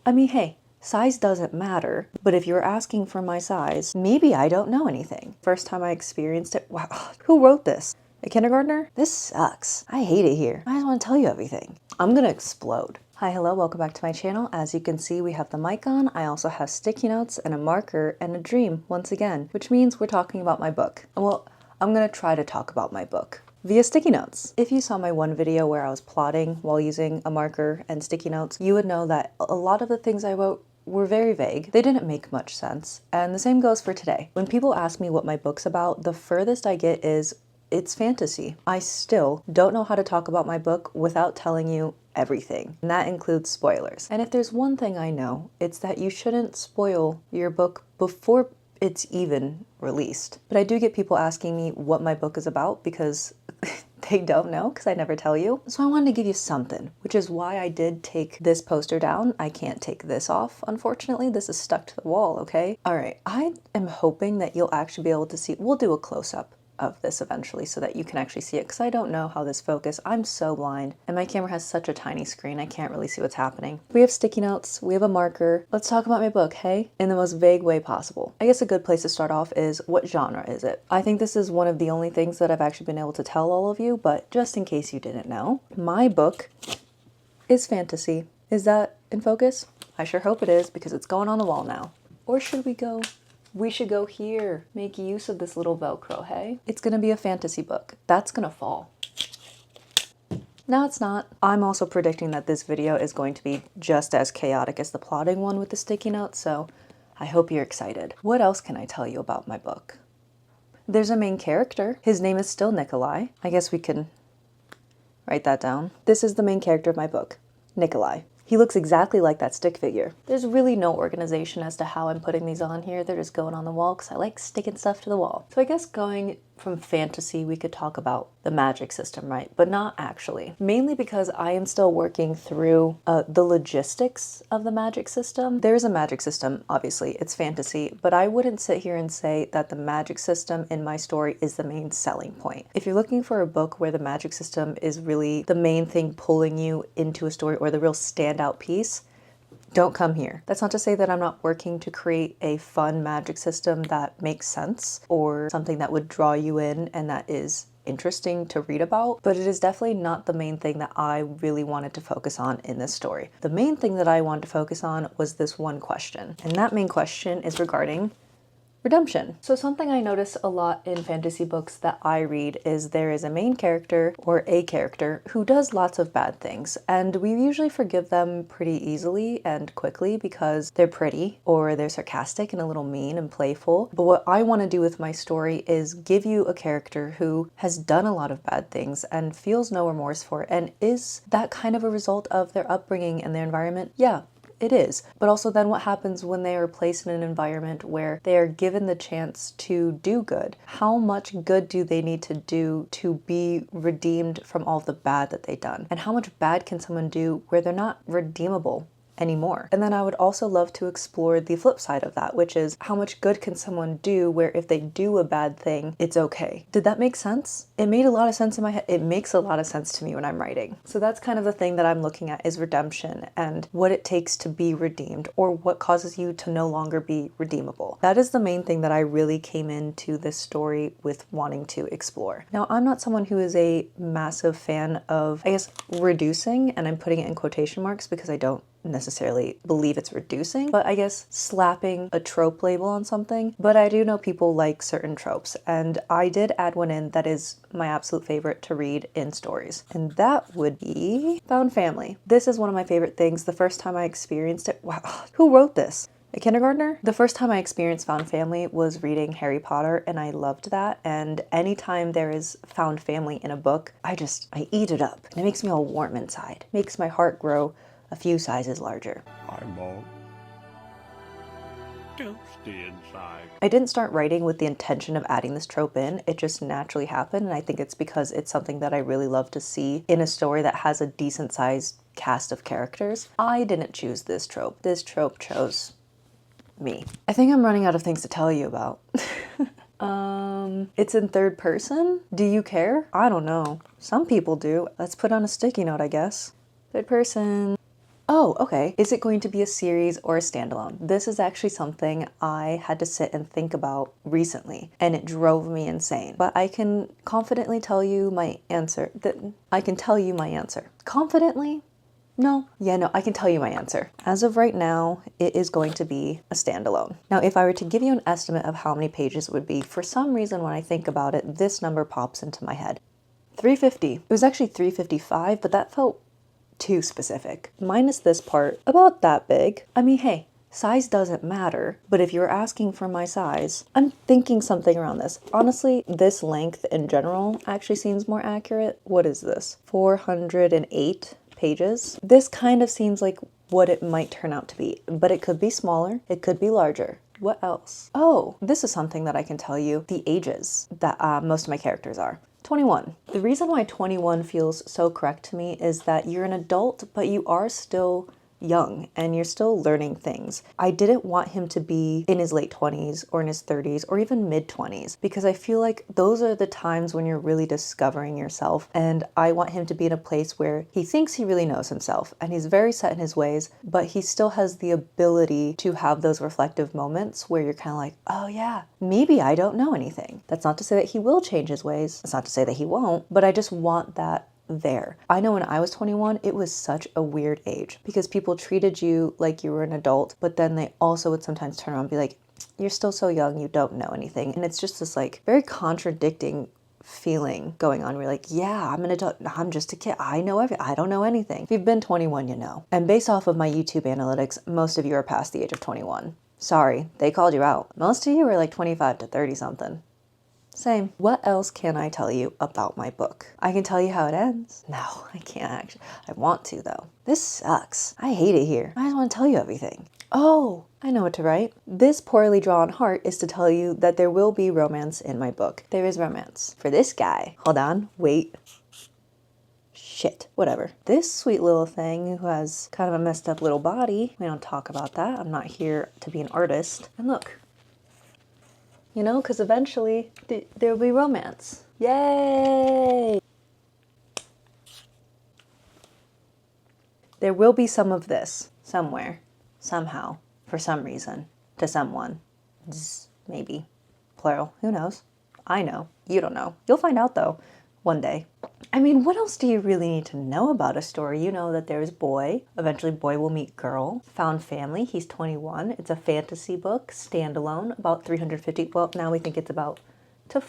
I mean, hey, size doesn't matter, but if you're asking for my size, maybe I don't know anything. First time I experienced it, wow, who wrote this? A kindergartner? This sucks. I hate it here. I just want to tell you everything. I'm gonna explode. Hi, hello, welcome back to my channel. As you can see, we have the mic on. I also have sticky notes and a marker and a dream once again, which means we're talking about my book. Well, I'm gonna try to talk about my book via sticky notes. If you saw my one video where I was plotting while using a marker and sticky notes, you would know that a lot of the things I wrote were very vague. They didn't make much sense. And the same goes for today. When people ask me what my book's about, the furthest I get is it's fantasy. I still don't know how to talk about my book without telling you everything, and that includes spoilers. And if there's one thing I know, it's that you shouldn't spoil your book before it's even released. But I do get people asking me what my book is about because they don't know because I never tell you. So I wanted to give you something, which is why I did take this poster down. I can't take this off, unfortunately. This is stuck to the wall, okay? All right, I am hoping that you'll actually be able to see, we'll do a close-up of this eventually so that you can actually see it, because I don't know how this focus. I'm so blind and my camera has such a tiny screen I can't really see what's happening. We have sticky notes, we have a marker. Let's talk about my book, hey? In the most vague way possible. I guess a good place to start off is, what genre is it? I think this is one of the only things that I've actually been able to tell all of you, but just in case you didn't know, my book is fantasy. Is that in focus? I sure hope it is, because it's going on the wall now. Or should we go? We should go here. Make use of this little Velcro, hey? It's gonna be a fantasy book. That's gonna fall. No, it's not. I'm also predicting that this video is going to be just as chaotic as the plotting one with the sticky notes, so I hope you're excited. What else can I tell you about my book? There's a main character. His name is still Nikolai. I guess we can write that down. This is the main character of my book, Nikolai. He looks exactly like that stick figure. There's really no organization as to how I'm putting these on here. They're just going on the wall because I like sticking stuff to the wall. So I guess going from fantasy, we could talk about the magic system, right? But not actually. Mainly because I am still working through the logistics of the magic system. There is a magic system, obviously, it's fantasy, but I wouldn't sit here and say that the magic system in my story is the main selling point. If you're looking for a book where the magic system is really the main thing pulling you into a story or the real standout piece, don't come here. That's not to say that I'm not working to create a fun magic system that makes sense or something that would draw you in and that is interesting to read about, but it is definitely not the main thing that I really wanted to focus on in this story. The main thing that I wanted to focus on was this one question, and that main question is regarding redemption. So something I notice a lot in fantasy books that I read is there is a main character or a character who does lots of bad things, and we usually forgive them pretty easily and quickly because they're pretty or they're sarcastic and a little mean and playful. But what I want to do with my story is give you a character who has done a lot of bad things and feels no remorse for it. And is that kind of a result of their upbringing and their environment? Yeah. It is. But also then what happens when they are placed in an environment where they are given the chance to do good? How much good do they need to do to be redeemed from all the bad that they've done? And how much bad can someone do where they're not redeemable anymore? And then I would also love to explore the flip side of that, which is how much good can someone do where if they do a bad thing, it's okay. Did that make sense? It made a lot of sense in my head. It makes a lot of sense to me when I'm writing. So that's kind of the thing that I'm looking at, is redemption and what it takes to be redeemed, or what causes you to no longer be redeemable. That is the main thing that I really came into this story with wanting to explore. Now, I'm not someone who is a massive fan of, I guess, reducing, and I'm putting it in quotation marks because I don't necessarily believe it's reducing, but I guess slapping a trope label on something. But I do know people like certain tropes, and I did add one in that is my absolute favorite to read in stories, and that would be found family. This is one of my favorite things. The first time I experienced it, wow, who wrote this? A kindergartner? The first time I experienced found family was reading Harry Potter, and I loved that. And anytime there is found family in a book, I eat it up. And it makes me all warm inside. Makes my heart grow a few sizes larger. Hi, Mom. Don't stay inside. I didn't start writing with the intention of adding this trope in. It just naturally happened, and I think it's because it's something that I really love to see in a story that has a decent sized cast of characters. I didn't choose this trope. This trope chose me. I think I'm running out of things to tell you about. It's in third person? Do you care? I don't know. Some people do. Let's put on a sticky note, I guess. Third person. Oh, okay. Is it going to be a series or a standalone? This is actually something I had to sit and think about recently, and it drove me insane. But I can confidently tell you my answer. I can tell you my answer. Confidently? No. Yeah, no, I can tell you my answer. As of right now, it is going to be a standalone. Now, if I were to give you an estimate of how many pages it would be, for some reason when I think about it, this number pops into my head. 350. It was actually 355, but that felt too specific. Minus this part, about that big. I mean, hey, size doesn't matter, but if you're asking for my size, I'm thinking something around this. Honestly, this length in general actually seems more accurate. What is this? 408 pages? This kind of seems like what it might turn out to be, but it could be smaller, it could be larger. What else? Oh, this is something that I can tell you. The ages that most of my characters are. 21. The reason why 21 feels so correct to me is that you're an adult, but you are still young and you're still learning things. I didn't want him to be in his late 20s or in his 30s or even mid 20s because I feel like those are the times when you're really discovering yourself, and I want him to be in a place where he thinks he really knows himself and he's very set in his ways, but he still has the ability to have those reflective moments where you're kind of like, oh yeah, maybe I don't know anything. That's not to say that he will change his ways. That's not to say that he won't, but I just want that there. I know when I was 21, it was such a weird age because people treated you like you were an adult, but then they also would sometimes turn around and be like, you're still so young, you don't know anything. And it's just this like very contradicting feeling going on. We're like, yeah, I'm an adult. I'm just a kid. I don't know anything. If you've been 21, you know. And based off of my YouTube analytics, most of you are past the age of 21. Sorry, they called you out. Most of you are like 25 to 30 something. Same. What else can I tell you about my book? I can tell you how it ends. No, I can't actually. I want to though. This sucks. I hate it here. I just want to tell you everything. Oh, I know what to write. This poorly drawn heart is to tell you that there will be romance in my book. There is romance. For this guy. Hold on. Wait. Shit. Whatever. This sweet little thing who has kind of a messed up little body. We don't talk about that. I'm not here to be an artist. And look. You know, because eventually there will be romance. Yay! There will be some of this somewhere, somehow, for some reason, to someone. Maybe. Plural. Who knows? I know. You don't know. You'll find out though, one day. I mean, what else do you really need to know about a story? You know that there's boy. Eventually boy will meet girl. Found family. He's 21. It's a fantasy book, standalone, about 350. Well, now we think it's about to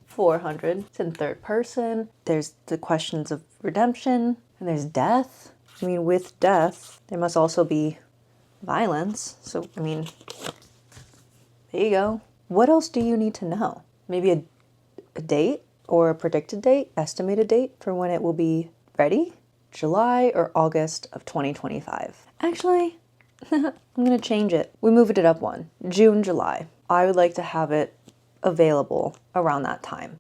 400. It's in third person. There's the questions of redemption, and there's death. I mean, with death, there must also be violence. So, I mean, there you go. What else do you need to know? Maybe a date? Or a predicted date, estimated date for when it will be ready? July or August of 2025. Actually, I'm gonna change it. We moved it up one. June, July. I would like to have it available around that time.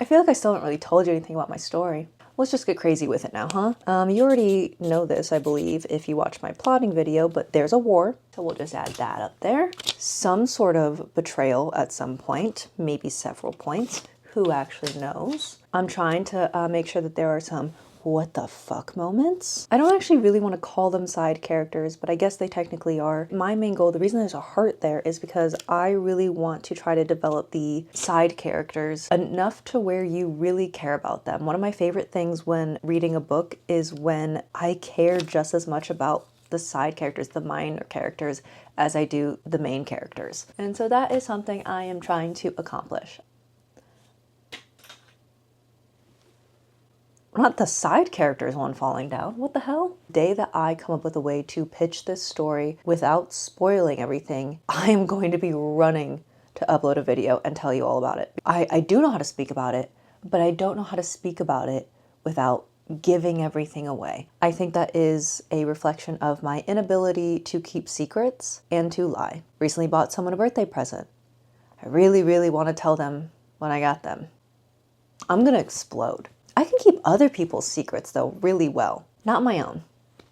I feel like I still haven't really told you anything about my story. Let's just get crazy with it now, huh? You already know this, I believe, if you watched my plotting video, but there's a war. So we'll just add that up there. Some sort of betrayal at some point, maybe several points. Who actually knows? I'm trying to make sure that there are some what the fuck moments. I don't actually really want to call them side characters, but I guess they technically are. My main goal, the reason there's a heart there is because I really want to try to develop the side characters enough to where you really care about them. One of my favorite things when reading a book is when I care just as much about the side characters, the minor characters, as I do the main characters. And so that is something I am trying to accomplish. Not the side characters one falling down. What the hell? The day that I come up with a way to pitch this story without spoiling everything, I am going to be running to upload a video and tell you all about it. I do know how to speak about it, but I don't know how to speak about it without giving everything away. I think that is a reflection of my inability to keep secrets and to lie. Recently bought someone a birthday present. I really, really want to tell them when I got them. I'm gonna explode. I can keep other people's secrets, though, really well. Not my own.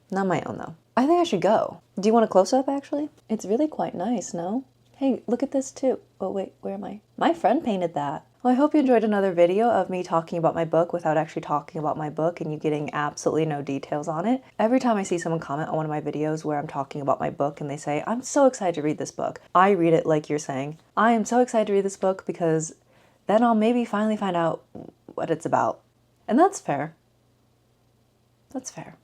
Not my own, though. I think I should go. Do you want a close-up, actually? It's really quite nice, no? Hey, look at this, too. Oh, wait, where am I? My friend painted that. Well, I hope you enjoyed another video of me talking about my book without actually talking about my book and you getting absolutely no details on it. Every time I see someone comment on one of my videos where I'm talking about my book and they say, I'm so excited to read this book, I read it like you're saying. I am so excited to read this book because then I'll maybe finally find out what it's about. And that's fair. That's fair.